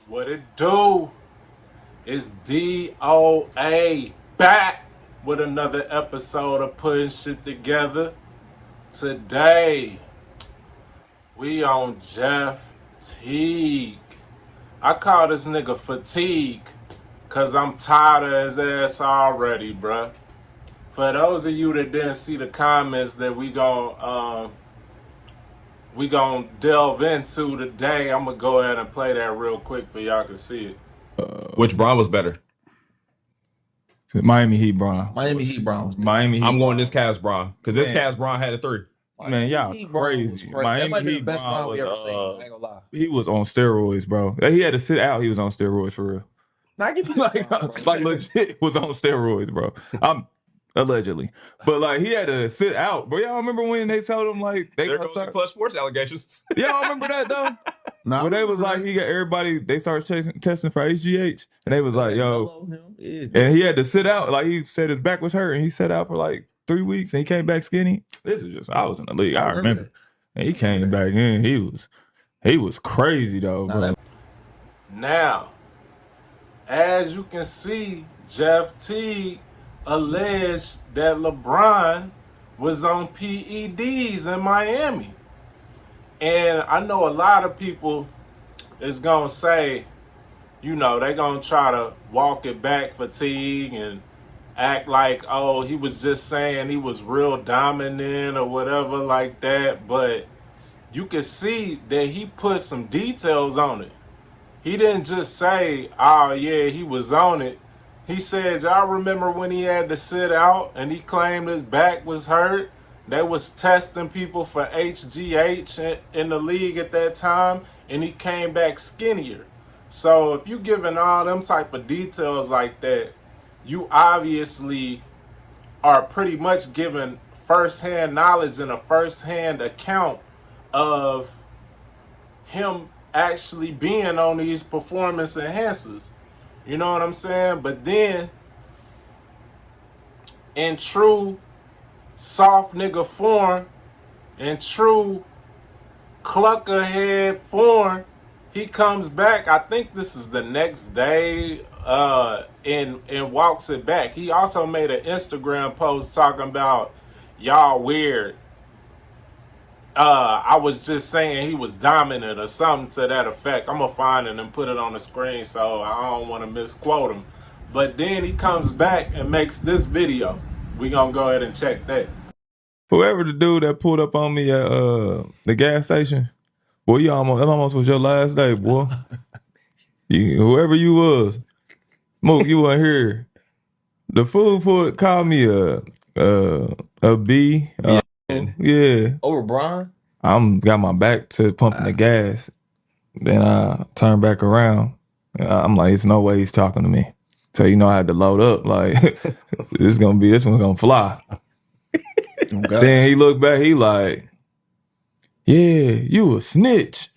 What it do? It's DOA back with another episode of Putting Shit Together. Today, we on Jeff Teague. I call this nigga Fatigue because I'm tired of his ass already, bruh. For those of you that didn't see the comments that we gon' delve into today, I'm gonna go ahead and play that real quick for y'all can see it. Which Bron was better? Miami Heat Bron. Miami Heat Bron. Miami Heat. I'm going this Cavs Bron because this Cavs Bron had a three. Man, y'all crazy. That Miami might be the Heat best Bron we ever was, seen. I ain't gonna lie. he was on steroids, bro. He had to sit out. He was on steroids for real. Now I give you like legit was on steroids, bro. I'm allegedly, but like he had to sit out. Bro, y'all remember when they told him like they There gonna goes the start? Clutch Sports allegations. Y'all remember that though? No, When they was like he got everybody. They started testing for HGH, and they was like, yo. Yeah. And he had to sit out. Like he said his back was hurt, and he sat out for like 3 weeks, and he came back skinny. This is just I was in the league. I remember. And he came back in. He was crazy though, bro. Now, as you can see, Jeff Teague alleged that LeBron was on PEDs in Miami. And I know a lot of people is going to say, you know, they're going to try to walk it back for Teague and act like, oh, he was just saying he was real dominant or whatever like that. But you can see that he put some details on it. He didn't just say, oh, yeah, he was on it. He said, y'all remember when he had to sit out and he claimed his back was hurt? They was testing people for HGH in the league at that time, and he came back skinnier. So if you giving all them type of details like that, you obviously are pretty much giving firsthand knowledge and a firsthand account of him actually being on these performance enhancers. You know what I'm saying? But then, in true soft nigga form, in true cluckerhead form, he comes back. I think this is the next day, and walks it back. He also made an Instagram post talking about y'all weird. I was just saying he was dominant or something to that effect. I'm gonna find it and put it on the screen so I don't want to misquote him. But then he comes back and makes this video. We gonna go ahead and check that. Whoever the dude that pulled up on me at the gas station, boy, that almost was your last day, boy. Whoever you was, Mook, you weren't here. The fool called me a B. Yeah. Over Bron? Got my back to pumping the gas. Then I turned back around. I'm like, it's no way he's talking to me. So I had to load up. Like, this one's gonna fly. Okay. Then he looked back, he like, yeah, you a snitch.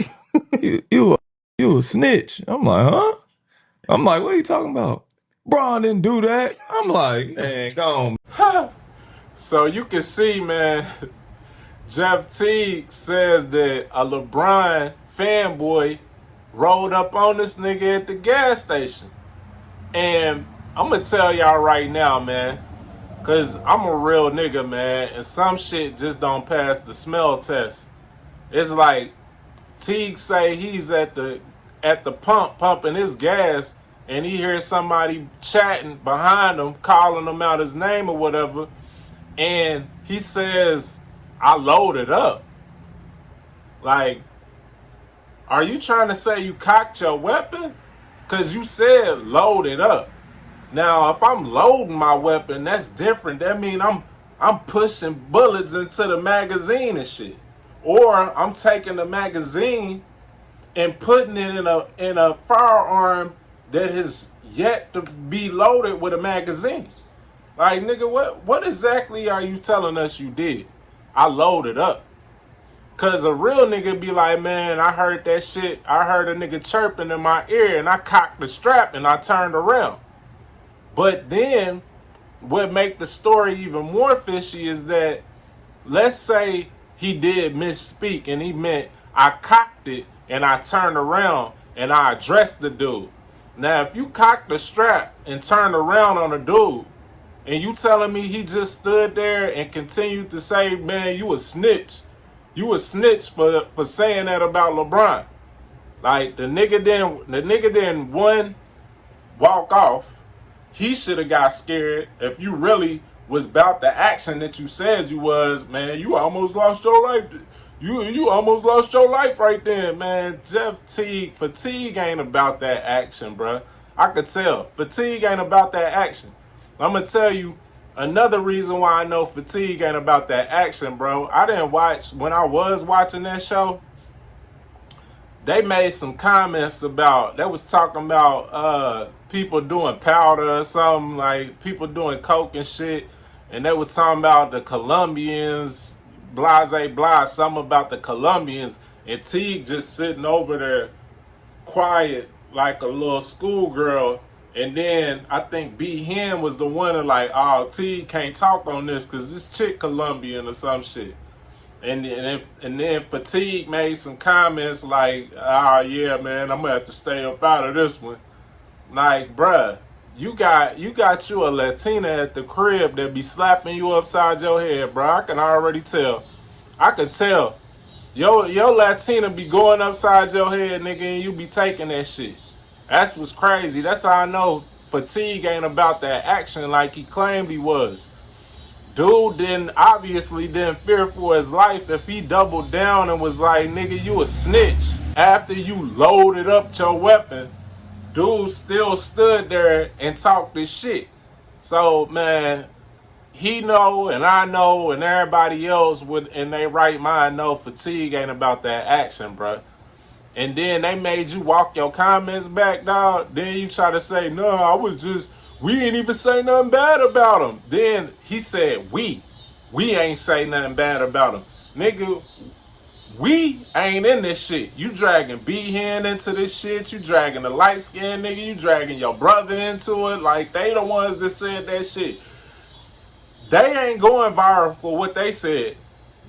you a snitch. I'm like, huh? I'm like, what are you talking about? Bron didn't do that. I'm like, man, go on. So you can see, man, Jeff Teague says that a LeBron fanboy rolled up on this nigga at the gas station. And I'm going to tell y'all right now, man, because I'm a real nigga, man, and some shit just don't pass the smell test. It's like Teague say he's at the pump pumping his gas, and he hears somebody chatting behind him, calling him out his name or whatever, and he says, I loaded up. Like, are you trying to say you cocked your weapon? Because you said load it up. Now, if I'm loading my weapon, that's different. That means I'm pushing bullets into the magazine and shit. Or I'm taking the magazine and putting it in a firearm that has yet to be loaded with a magazine. Like, nigga, what exactly are you telling us you did? I loaded up. Cause a real nigga be like, man, I heard that shit. I heard a nigga chirping in my ear and I cocked the strap and I turned around. But then what make the story even more fishy is that, let's say he did misspeak and he meant I cocked it and I turned around. and I addressed the dude. Now, if you cock the strap and turn around on a dude, and you telling me he just stood there and continued to say, man, you a snitch. You a snitch for saying that about LeBron. Like, the nigga didn't one, walk off. He should have got scared. If you really was about the action that you said you was, man, you almost lost your life. You almost lost your life right there, man. Jeff Teague, fatigue ain't about that action, bruh. I could tell. Fatigue ain't about that action. I'm going to tell you another reason why I know fatigue ain't about that action, bro. I didn't watch, when I was watching that show, they made some comments about, they was talking about people doing powder or something, like people doing coke and shit. And they was talking about the Colombians, blase blah, something about the Colombians. And Teague just sitting over there quiet like a little schoolgirl. And then I think B. Hen was the one that like, oh, Teague can't talk on this because this chick Colombian or some shit. And then Fatigue made some comments like, oh yeah, man, I'm gonna have to stay up out of this one. Like, bruh, you got you a Latina at the crib that be slapping you upside your head, bruh. I can already tell. I can tell. Your Latina be going upside your head, nigga, and you be taking that shit. That's what's crazy. That's how I know Fatigue ain't about that action like he claimed he was. Dude obviously didn't fear for his life if he doubled down and was like, nigga, you a snitch. After you loaded up your weapon, dude still stood there and talked this shit. So, man, he know and I know and everybody else would in their right mind know Fatigue ain't about that action, bruh. And then they made you walk your comments back, dog. Then you try to say, no, we ain't even say nothing bad about him. Then he said, we ain't say nothing bad about him. Nigga, we ain't in this shit. You dragging B-Hen into this shit. You dragging the light-skinned nigga. You dragging your brother into it. Like, they the ones that said that shit. They ain't going viral for what they said.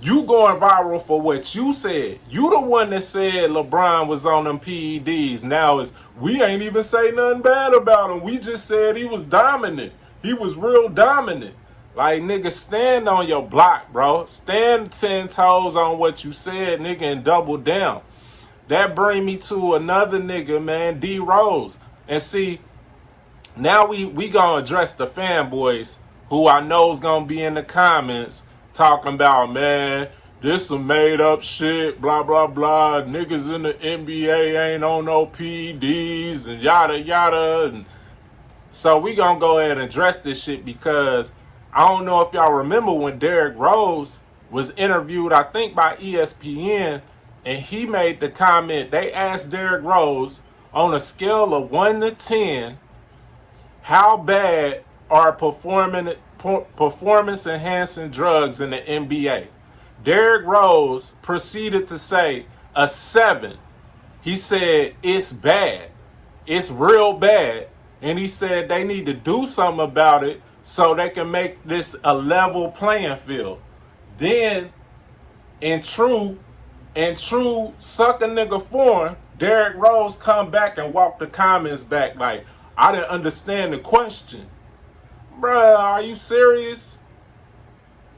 You going viral for what you said. You the one that said LeBron was on them PEDs. Now we ain't even say nothing bad about him. We just said he was dominant. He was real dominant. Like, nigga, stand on your block, bro. Stand 10 toes on what you said, nigga, and double down. That bring me to another nigga, man, D Rose. And see, now we gonna address the fanboys who I know is gonna be in the comments talking about, man, this some made up shit, blah, blah, blah. Niggas in the NBA ain't on no PEDs and yada, yada. And so we gonna go ahead and address this shit because I don't know if y'all remember when Derrick Rose was interviewed, I think by ESPN, and he made the comment, they asked Derrick Rose on a scale of 1 to 10, how bad are performance-enhancing drugs in the NBA? Derrick Rose proceeded to say a 7. He said it's bad. It's real bad. And he said they need to do something about it so they can make this a level playing field. Then, in true sucker nigga form, Derrick Rose come back and walk the comments back like, I didn't understand the question. Bruh, are you serious?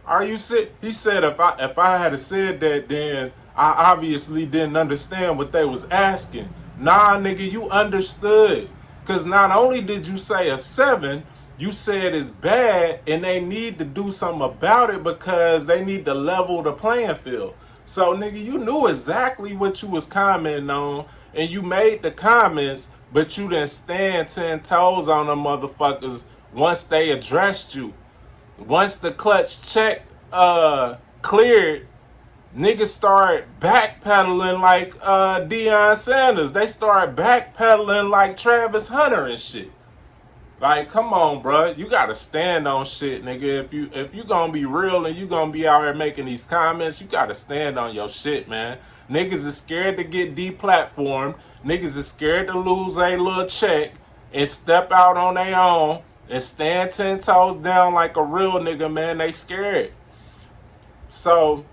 Are you serious? He said if I had said that, then I obviously didn't understand what they was asking. Nah, nigga, you understood. Because not only did you say a 7, you said it's bad and they need to do something about it because they need to level the playing field. So, nigga, you knew exactly what you was commenting on and you made the comments, but you didn't stand 10 toes on them motherfuckers once they addressed you. Once the clutch check cleared, niggas started backpedaling like Deion Sanders. They started backpedaling like Travis Hunter and shit. Like, come on, bro. You gotta stand on shit, nigga. If you gonna be real and you gonna be out here making these comments, you gotta stand on your shit, man. Niggas is scared to get deplatformed. Niggas is scared to lose a little check and step out on their own and stand 10 toes down like a real nigga, man. They scared. So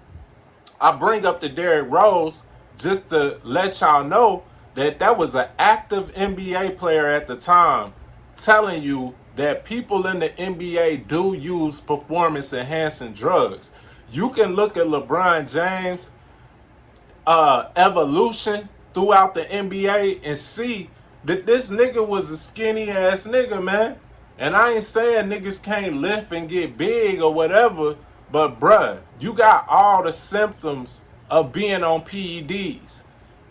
I bring up the Derrick Rose just to let y'all know that was an active NBA player at the time telling you that people in the NBA do use performance enhancing drugs. You can look at LeBron James' evolution throughout the NBA and see that this nigga was a skinny ass nigga, man. And I ain't saying niggas can't lift and get big or whatever, but bruh, you got all the symptoms of being on PEDs.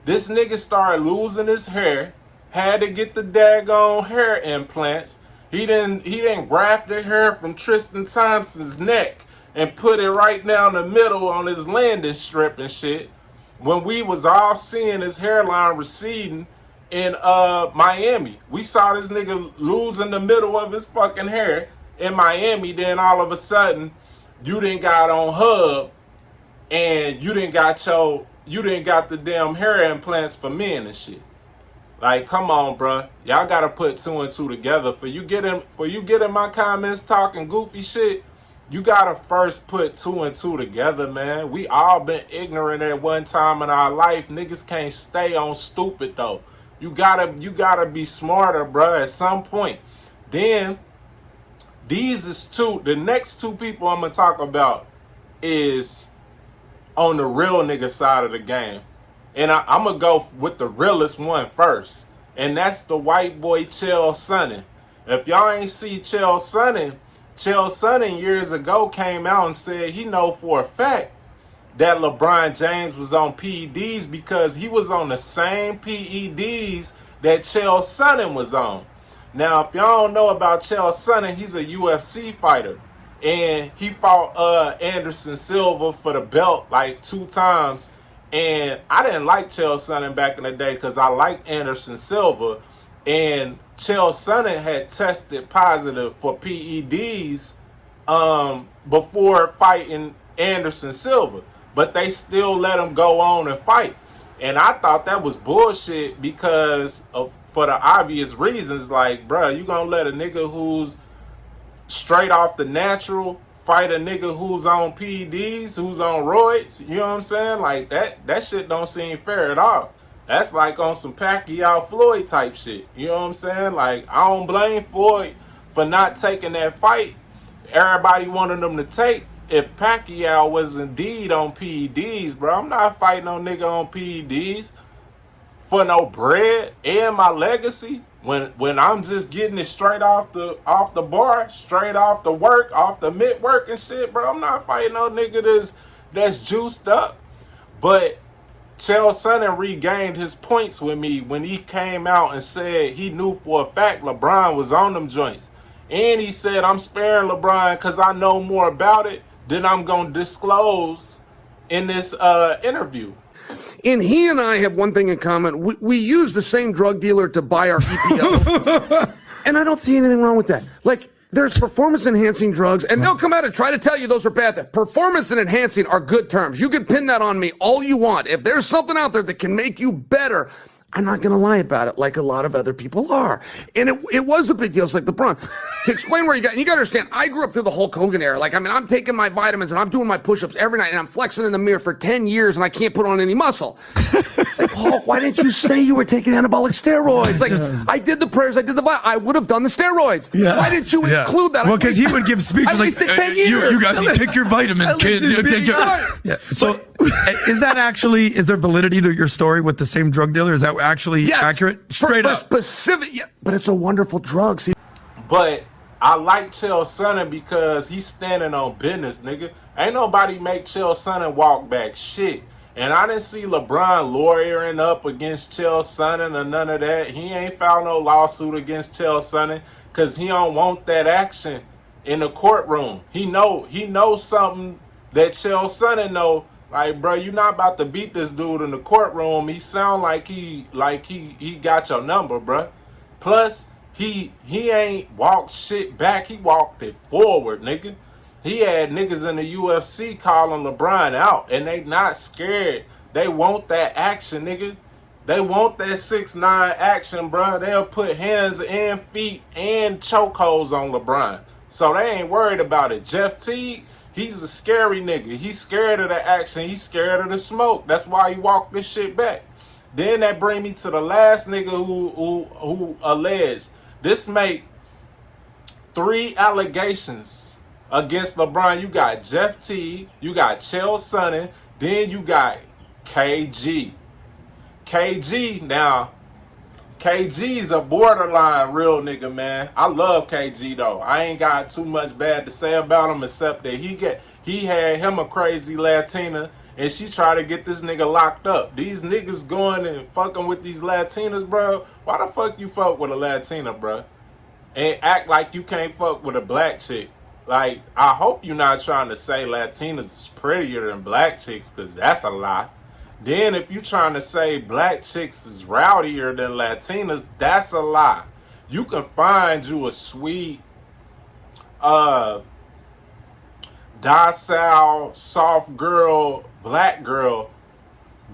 This nigga started losing his hair, had to get the daggone hair implants. He didn't graft the hair from Tristan Thompson's neck and put it right down the middle on his landing strip and shit. When we was all seeing his hairline receding in Miami. We saw this nigga losing the middle of his fucking hair in Miami. Then all of a sudden, you didn't got on Hub and you didn't got the damn hair implants for men and shit. Like, come on, bruh. Y'all gotta put 2 and 2 together. For you get in my comments talking goofy shit, you gotta first put 2 and 2 together, man. We all been ignorant at one time in our life. Niggas can't stay on stupid though. You gotta be smarter, bruh, at some point. Then the next two people I'm gonna talk about is on the real nigga side of the game. And I'm gonna go with the realest one first. And that's the white boy Chael Sonnen. If y'all ain't see Chael Sonnen years ago came out and said he know for a fact that LeBron James was on PEDs because he was on the same PEDs that Chael Sonnen was on. Now, if y'all don't know about Chael Sonnen, he's a UFC fighter. And he fought Anderson Silva for the belt like 2 times. And I didn't like Chael Sonnen back in the day because I liked Anderson Silva. And Chael Sonnen had tested positive for PEDs before fighting Anderson Silva. But they still let him go on and fight. And I thought that was bullshit because for the obvious reasons, like, bruh, you gonna let a nigga who's straight off the natural fight a nigga who's on PEDs, who's on roids? You know what I'm saying? Like, that shit don't seem fair at all. That's like on some Pacquiao Floyd type shit. You know what I'm saying? Like, I don't blame Floyd for not taking that fight everybody wanted him to take. If Pacquiao was indeed on PEDs, bro, I'm not fighting no nigga on PEDs for no bread and my legacy. When I'm just getting it straight off the bar, straight off the work, off the mid work and shit, bro, I'm not fighting no nigga that's juiced up. But Chael Sonnen regained his points with me when he came out and said he knew for a fact LeBron was on them joints. And he said, I'm sparing LeBron because I know more about it than I'm going to disclose in this interview. And he and I have one thing in common. We use the same drug dealer to buy our EPO. And I don't see anything wrong with that. Like, there's performance-enhancing drugs, and they'll come out and try to tell you those are bad. Performance and enhancing are good terms. You can pin that on me all you want. If there's something out there that can make you better, I'm not going to lie about it like a lot of other people are. And it was a big deal. It's like LeBron. To explain where you got to understand, I grew up through the Hulk Hogan era. Like, I mean, I'm taking my vitamins and I'm doing my push-ups every night and I'm flexing in the mirror for 10 years and I can't put on any muscle. It's like, Hulk, why didn't you say you were taking anabolic steroids? Like, I did the prayers, I did I would have done the steroids. Yeah. Why didn't you include that? Well, because he would give speeches like, you guys need to take your vitamins, kids. Yeah. So is there validity to your story with the same drug dealer? Is that actually accurate? Straight up. Specific, but it's a wonderful drug. See? But I like Chael Sonnen because he's standing on business, nigga. Ain't nobody make Chael Sonnen walk back shit. And I didn't see LeBron lawyering up against Chael Sonnen or none of that. He ain't filed no lawsuit against Chael Sonnen because he don't want that action in the courtroom. He knows something that Chael Sonnen know. Like, bro, you not about to beat this dude in the courtroom. He sound like he got your number, bro. Plus, he ain't walked shit back. He walked it forward, nigga. He had niggas in the UFC calling LeBron out, and they not scared. They want that action, nigga. They want that 6'9" action, bro. They'll put hands and feet and chokeholds on LeBron. So they ain't worried about it. Jeff Teague, he's a scary nigga. He's scared of the action. He's scared of the smoke. That's why he walked this shit back. Then that bring me to the last nigga who alleged. This make 3 allegations against LeBron. You got Jeff Teague, you got Chael Sonnen, then you got KG. KG, now, KG's a borderline real nigga, man. I love KG though. I ain't got too much bad to say about him except that he had him a crazy Latina and she tried to get this nigga locked up. These niggas going and fucking with these Latinas, bro. Why the fuck you fuck with a Latina, bro? And act like you can't fuck with a black chick. Like, I hope you're not trying to say Latinas is prettier than black chicks, because that's a lie. Then if you trying to say black chicks is rowdier than Latinas, that's a lie. You can find you a sweet, docile, soft girl, black girl,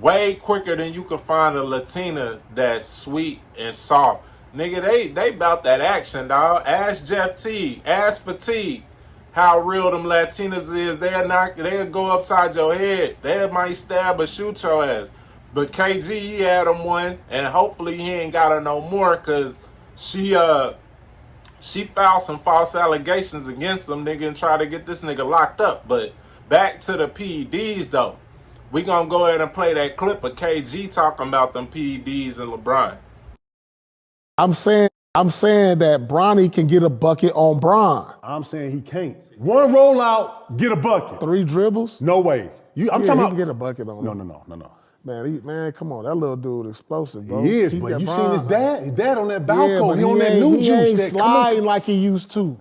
way quicker than you can find a Latina that's sweet and soft. Nigga, they about that action, dog. Ask Jeff Teague, ask Fatigue how real them Latinas is. They'll go upside your head. They might stab or shoot your ass. But KG, he had him one, and hopefully he ain't got her no more, cause she filed some false allegations against him, nigga, and tried to get this nigga locked up. But back to the PEDs though. We gonna go ahead and play that clip of KG talking about them PEDs and LeBron. I'm saying that Bronny can get a bucket on Bron. I'm saying he can't. One rollout, get a bucket. 3 dribbles? No way. I'm talking he about. can get a bucket on him. No. Man, come on, that little dude explosive, bro. He is, but you seen his dad? His dad on that balcony. He on that new he juice. Ain't That sliding like he used to.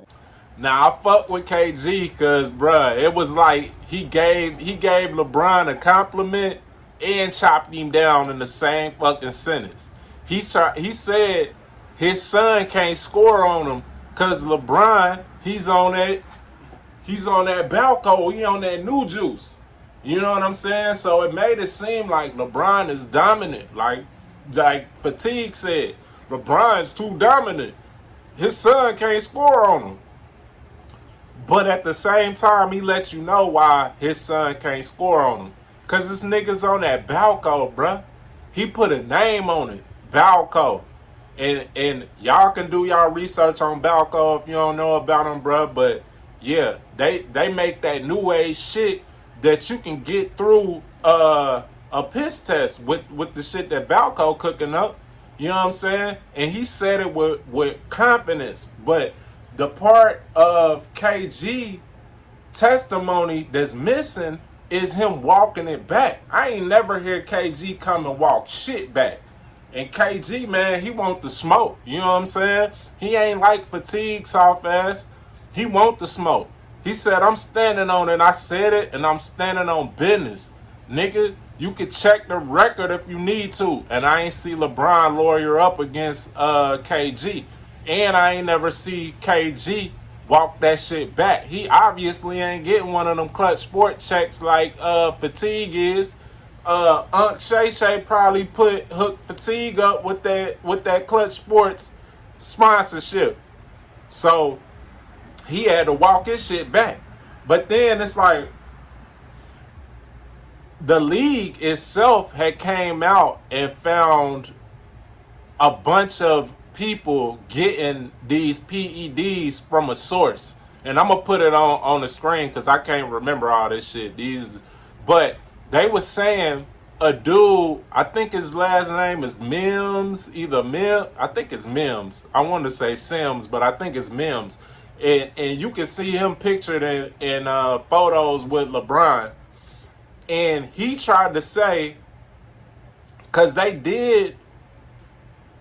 Now I fuck with KG because, bruh, it was like he gave LeBron a compliment and chopped him down in the same fucking sentence. He said his son can't score on him because LeBron, he's on that balcony, he on that new juice. You know what I'm saying? So it made it seem like LeBron is dominant. Like Fatigue said, LeBron's too dominant. His son can't score on him. But at the same time, he let you know why his son can't score on him. Because this nigga's on that balcony, bruh. He put a name on it, balcony. And y'all can do y'all research on balcony if you don't know about them, bruh. But yeah, they make that new age shit that you can get through a piss test with the shit that Balco cooking up. You know what I'm saying? And he said it with confidence. But the part of KG testimony that's missing is him walking it back. I ain't never hear KG come and walk shit back. And KG, man, he want the smoke. You know what I'm saying? He ain't like Fatigue soft ass. He want the smoke. He said, I'm standing on it. I said it, and I'm standing on business. Nigga, you can check the record if you need to. And I ain't see LeBron lawyer up against KG. And I ain't never see KG walk that shit back. He obviously ain't getting one of them clutch sport checks like Fatigue is. Aunt Shay Shay probably hooked Fatigue up with that clutch sports sponsorship. So he had to walk his shit back. But then it's like the league itself had came out and found a bunch of people getting these PEDs from a source. And I'm going to put it on the screen because I can't remember all this shit. But they were saying a dude, I think his last name is Mims, I think it's Mims. I wanted to say Sims, but I think it's Mims. And you can see him pictured in photos with LeBron. And he tried to say, because they did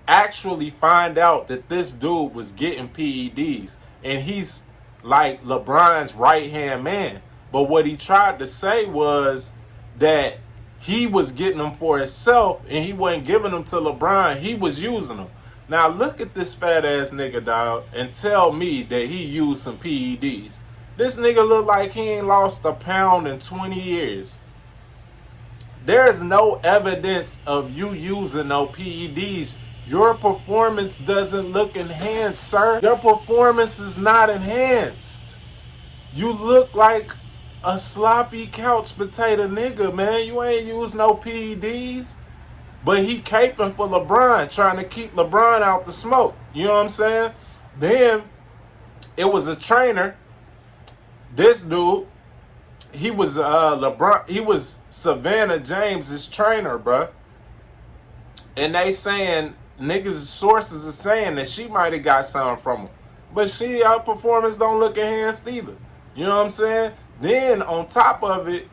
actually find out that this dude was getting PEDs. And he's like LeBron's right-hand man. But what he tried to say was that he was getting them for himself and he wasn't giving them to LeBron. He was using them. Now look at this fat ass nigga, dog, and tell me that he used some PEDs. This nigga look like he ain't lost a pound in 20 years. There's no evidence of you using no PEDs. Your performance doesn't look enhanced, sir. Your performance is not enhanced. You look like a sloppy couch potato nigga, man. You ain't used no PEDs. But he caping for LeBron, trying to keep LeBron out the smoke. You know what I'm saying? Then it was a trainer. This dude, he was LeBron. He was Savannah James's trainer, bruh. And they saying niggas' sources are saying that she might have got something from him, but her performance don't look enhanced either. You know what I'm saying? Then on top of it,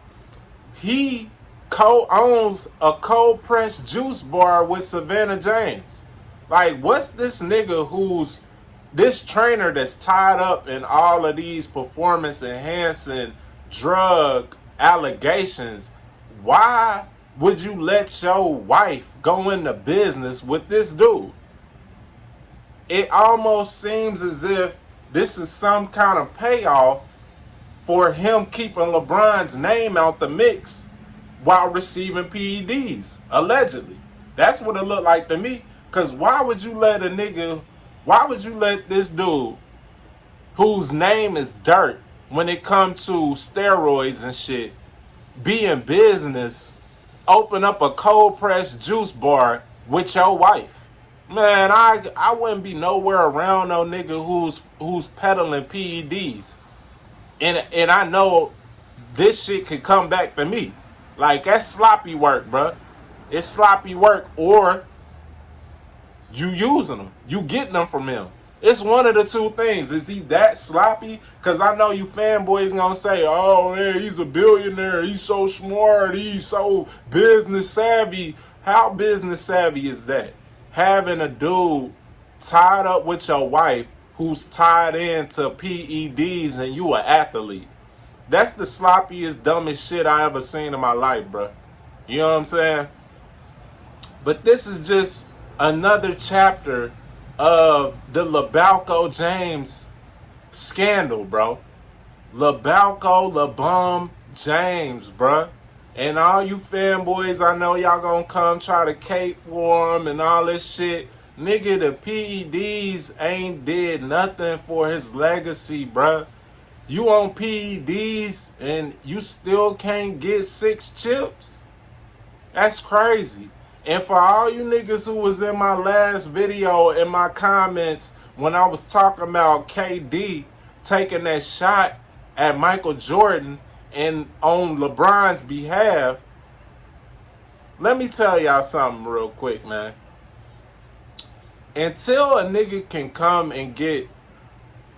he co-owns a cold-pressed juice bar with Savannah James. Like, what's this nigga who's this trainer that's tied up in all of these performance-enhancing drug allegations? Why would you let your wife go into business with this dude? It almost seems as if this is some kind of payoff for him keeping LeBron's name out the mix while receiving PEDs, allegedly. That's what it looked like to me. Because why would you let this dude whose name is dirt when it comes to steroids and shit be in business, open up a cold pressed juice bar with your wife? Man, I wouldn't be nowhere around no nigga who's peddling PEDs. And I know this shit could come back to me. Like, that's sloppy work, bruh. It's sloppy work, or you using them. You getting them from him. It's one of the two things. Is he that sloppy? Because I know you fanboys gonna say, oh, man, he's a billionaire. He's so smart. He's so business savvy. How business savvy is that? Having a dude tied up with your wife who's tied into PEDs and you an athlete. That's the sloppiest, dumbest shit I ever seen in my life, bro. You know what I'm saying? But this is just another chapter of the LeBalco James scandal, bro. LeBum James, bro. And all you fanboys, I know y'all gonna come try to cape for him and all this shit. Nigga, the PEDs ain't did nothing for his legacy, bruh. You on PEDs and you still can't get 6 chips? That's crazy. And for all you niggas who was in my last video, in my comments, when I was talking about KD taking that shot at Michael Jordan and on LeBron's behalf, let me tell y'all something real quick, man. Until a nigga can come and get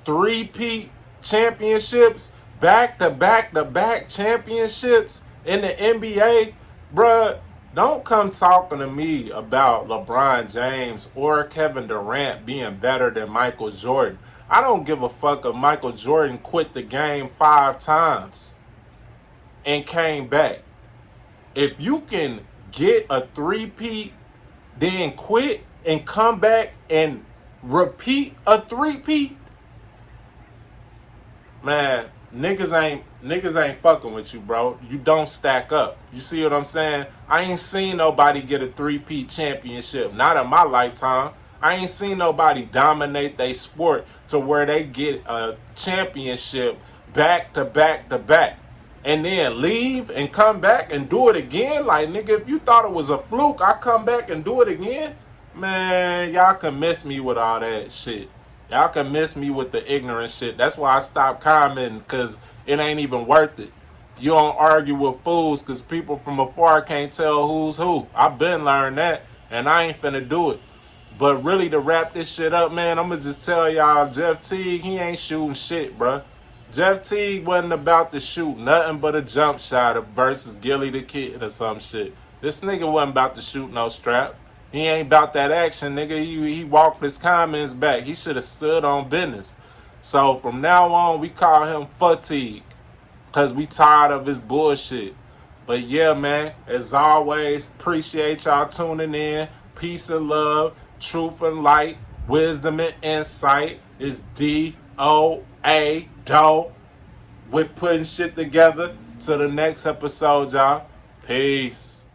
3-peat championships, back-to-back-to-back championships in the NBA, bruh, don't come talking to me about LeBron James or Kevin Durant being better than Michael Jordan. I don't give a fuck if Michael Jordan quit the game 5 times and came back. If you can get a 3-peat, then quit and come back and repeat a 3-peat, man, niggas ain't fucking with you, bro. You don't stack up. You see what I'm saying? I ain't seen nobody get a 3-peat championship. Not in my lifetime. I ain't seen nobody dominate their sport to where they get a championship back to back to back and then leave and come back and do it again. Like, nigga, if you thought it was a fluke, I come back and do it again. Man, y'all can miss me with all that shit. Y'all can miss me with the ignorant shit. That's why I stopped commenting, because it ain't even worth it. You don't argue with fools because people from afar can't tell who's who. I've been learned that, and I ain't finna do it. But really, to wrap this shit up, man, I'm going to just tell y'all, Jeff Teague, he ain't shooting shit, bruh. Jeff Teague wasn't about to shoot nothing but a jump shot versus Gilly the Kid or some shit. This nigga wasn't about to shoot no strap. He ain't about that action, nigga. He walked his comments back. He should have stood on business. So from now on, we call him Fatigue, because we tired of his bullshit. But yeah, man, as always, appreciate y'all tuning in. Peace and love, truth and light, wisdom and insight is DOA, dope. We're putting shit together. Till the next episode, y'all. Peace.